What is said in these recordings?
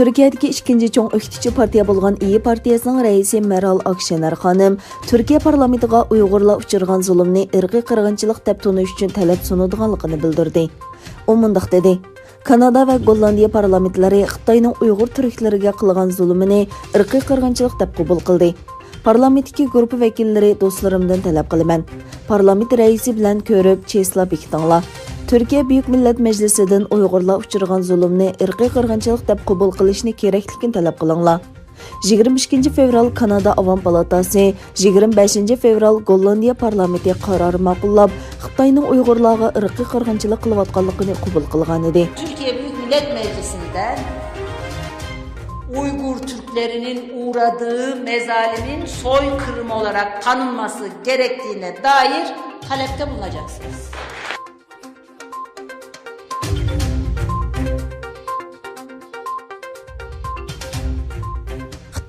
Türkiyədəki ikinci çoğ öktücü partiya bolğan İyi partiyasının rəisi Meral Akşener xanım Türkiyə parlamentiga Uyğurlar uçurğan zulmni irqi qırğınçılıq deb tunuş üçün tələb sunulduğanlığını bildirdi. O mundaq dedi: Kanada və Gollandiya parlamentləri Xitayning Uyğur türklariga qilgan zulmini irqi qırğınçılıq deb qabul qildi. Parlamentdagi guruh vakillari do'stlarimdan talab qilaman. Parlament raisi bilan ko'rib chesla bekitinglar. Türkiye Büyük Millet Meclisi'den Uygurlar uçurgan zulmni irqi qırğınçılıq deb qabul qilishni kerakligini talab qilinglar. 22 fevral Kanada Avam Palatası, 25 fevral Gollandiya parlamenti qaror ma'qullab, Xitoyning Uygurlarga irqi qirg'inchilik qilayotganligini qabul qilgan edi. Türkiye Büyük Millet Meclisi'nde Uygur Türklerinin uğradığı mezalimin soykırımı olarak tanınması gerektiğine dair talepte bulunacaksınız.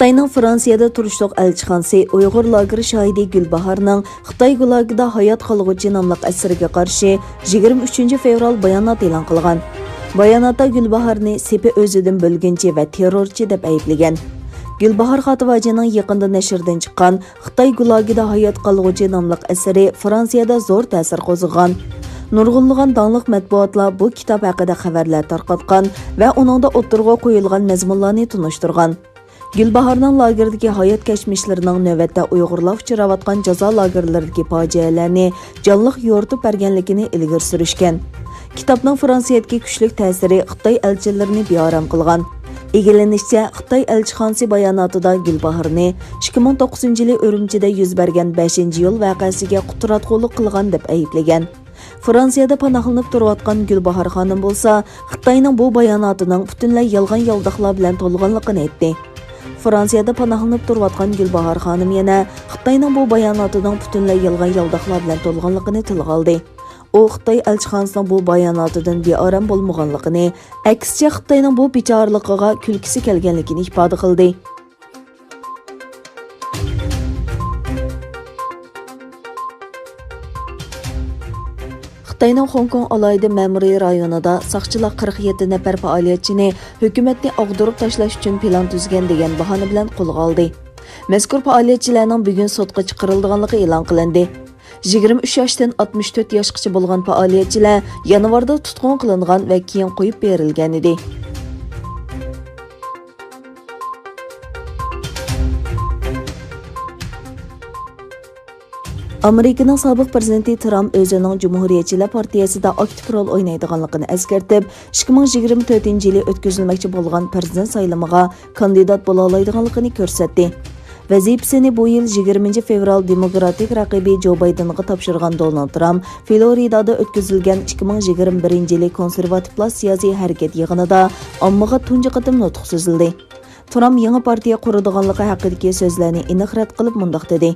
Xitayning Fransiyada turishliq elchixonasi Uyg'ur lageri shohidi Gulbaharning Xitoy gulagida hayot qolg'uvchi nomli asriga qarshi 23 fevral bayonot e'lon qilgan. Bayonotda Gulbaharni sepi o'zidan bo'lgunchi va terrorchi deb ayblagan. Gulbahar Xotivajining yaqinda nashrdan chiqqan Xitoy gulagida hayot qolg'uvchi nomli asri Fransiyada zo'r ta'sir qo'zg'agan. Nurg'unlagan donliq matbuotlar bu kitob haqida xabarlar tarqatgan va uningda o'tirg'a qo'yilgan mazmunlarni tunishtirgan. Gulbaharning lagerdagi hayot kashmishlarining navbatda Uyg'urlar uchrayotgan jazo lagerlaridagi fojialarni jonliq yo'ritib berganligini ilgari surishgan. Kitobning Fransiyadagi kuchli ta'siri Xitoy elchilarini beoram qilgan. Egilanishicha, Xitoy elchixonasi bayonotida Gulbaharni 2009-yil Urumchida yuz bergan 5-yo'l voqeasiga qutratqulik qilgan deb ayblagan. Fransiyada panohlanib turayotgan Gulbahar xonim bo'lsa, Xitoyning bu bayonotining butunlay yolg'on yoldiqlar bilan to'lganligini aytdi. Fransiyada panohlanib turayotgan Gulbahar xonim yana Xitoyning bu bayonotining butunlay yolg'on yoldiqlar bilan to'lganligini tilga oldi. O Xitoy elchixonasining bu bayonotidan beoram bo'lmaganligini, aksicha Xitoyning bu bechoraligiga kulkisi kelganligini ifoda qildi. Xitoyning Xoڭكوڭ alayda ma'muriy rayonida saqchilar 47 nafar pa'aliyetchini hukumatni og'dirib tashlash uchun plan tuzgan degan bahona bilan qo'lga oldi. Mazkur pa'aliyetchilarning bugun sudga chiqarilganligi e'lon qilindi. 23 yoshdan 64 yoshgacha bo'lgan pa'aliyetchilar yanvarda tutqun qilingan va keyin qo'yib berilgan edi. Amerikaning sobiq prezidenti Trump o'zining Cumhuriyetçiler partiyasida aktiv rol o'ynaydiganligini eskartib, 2024-yili o'tkazilmoqchi bo'lgan prezident saylamiga kandidat bo'la oladiganligini ko'rsatdi. Vazifasini bu yil 20 fevral demokratik raqibi Joe Bidenga topshirgan Donald Trump Floridada o'tkazilgan 2021-yili konservativlar siyosiy harakat yig'inida ommaga tunji qatim nutq so'zildi. Trump yangi partiya quradiganligi haqidagi so'zlarni aniq rad qilib mundaq dedi: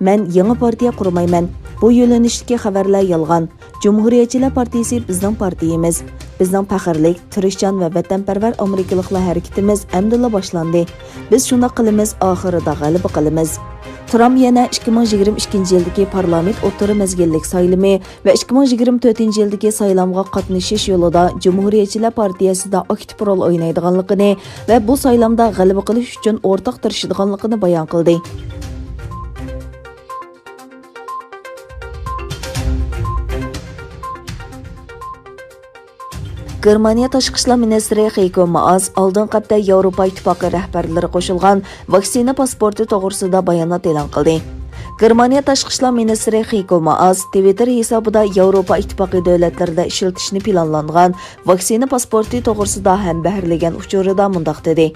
"Men yangi partiya qurmayman. Bu yo'linishdagi xabarlar yolg'on. Cumhuriyetçiler partiyasi bizning partiyamiz. Bizning faxrlik, tirishchan va vatanparvar amerikaliklar harakatimiz amdilla boshlandi. Biz shunday qilamiz, oxirida g'alaba qilamiz." Trump yana 2022-yildagi parlament o'rta mezgillik saylami va 2024-yildagi saylamga qatnashish yo'lida Cumhuriyetçiler partiyasida aktiv rol o'ynaydiganligini va bu saylamda g'alaba qilish uchun o'rtaq tirishadiganligini bayon qildi. Germaniya Tashqi ishlar ministri خوڭكوڭدا oldin qatda Yevropa ittifoqi rahbarlari qo'shilgan vaksina pasporti to'g'risida bayonot e'lon qildi. Germaniya Tashqi ishlar ministri خوڭكوڭدا Twitter hisobida Yevropa ittifoqi davlatlarida ishlatishni planlangan vaksina pasporti to'g'risida ham bahirlagan uchurida mundaq dedi: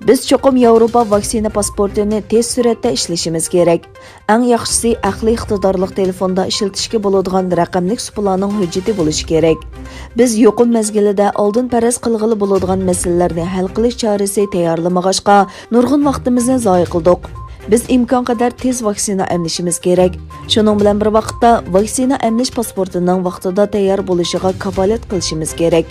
"Biz cho'qim Yevropa vaksina pasportini tez suratda ishlashimiz kerak. Eng yaxshisi aqliy iqtidorli telefonda ishlatishga bo'ladigan raqamli suplarning hujjati bo'lishi kerak. Biz yo'qin mezgilida oldin faraz qilg'ili bo'ladigan masalalarni hal qilish chorasi tayyorlamag'achqa nurg'un vaqtimizni zoya qildik. Biz imkon qadar tez vaksina emlashimiz kerak. Shuning bilan bir vaqtda vaksina emlash pasportining vaqtida tayyor bo'lishiga kafolat qilishimiz kerak."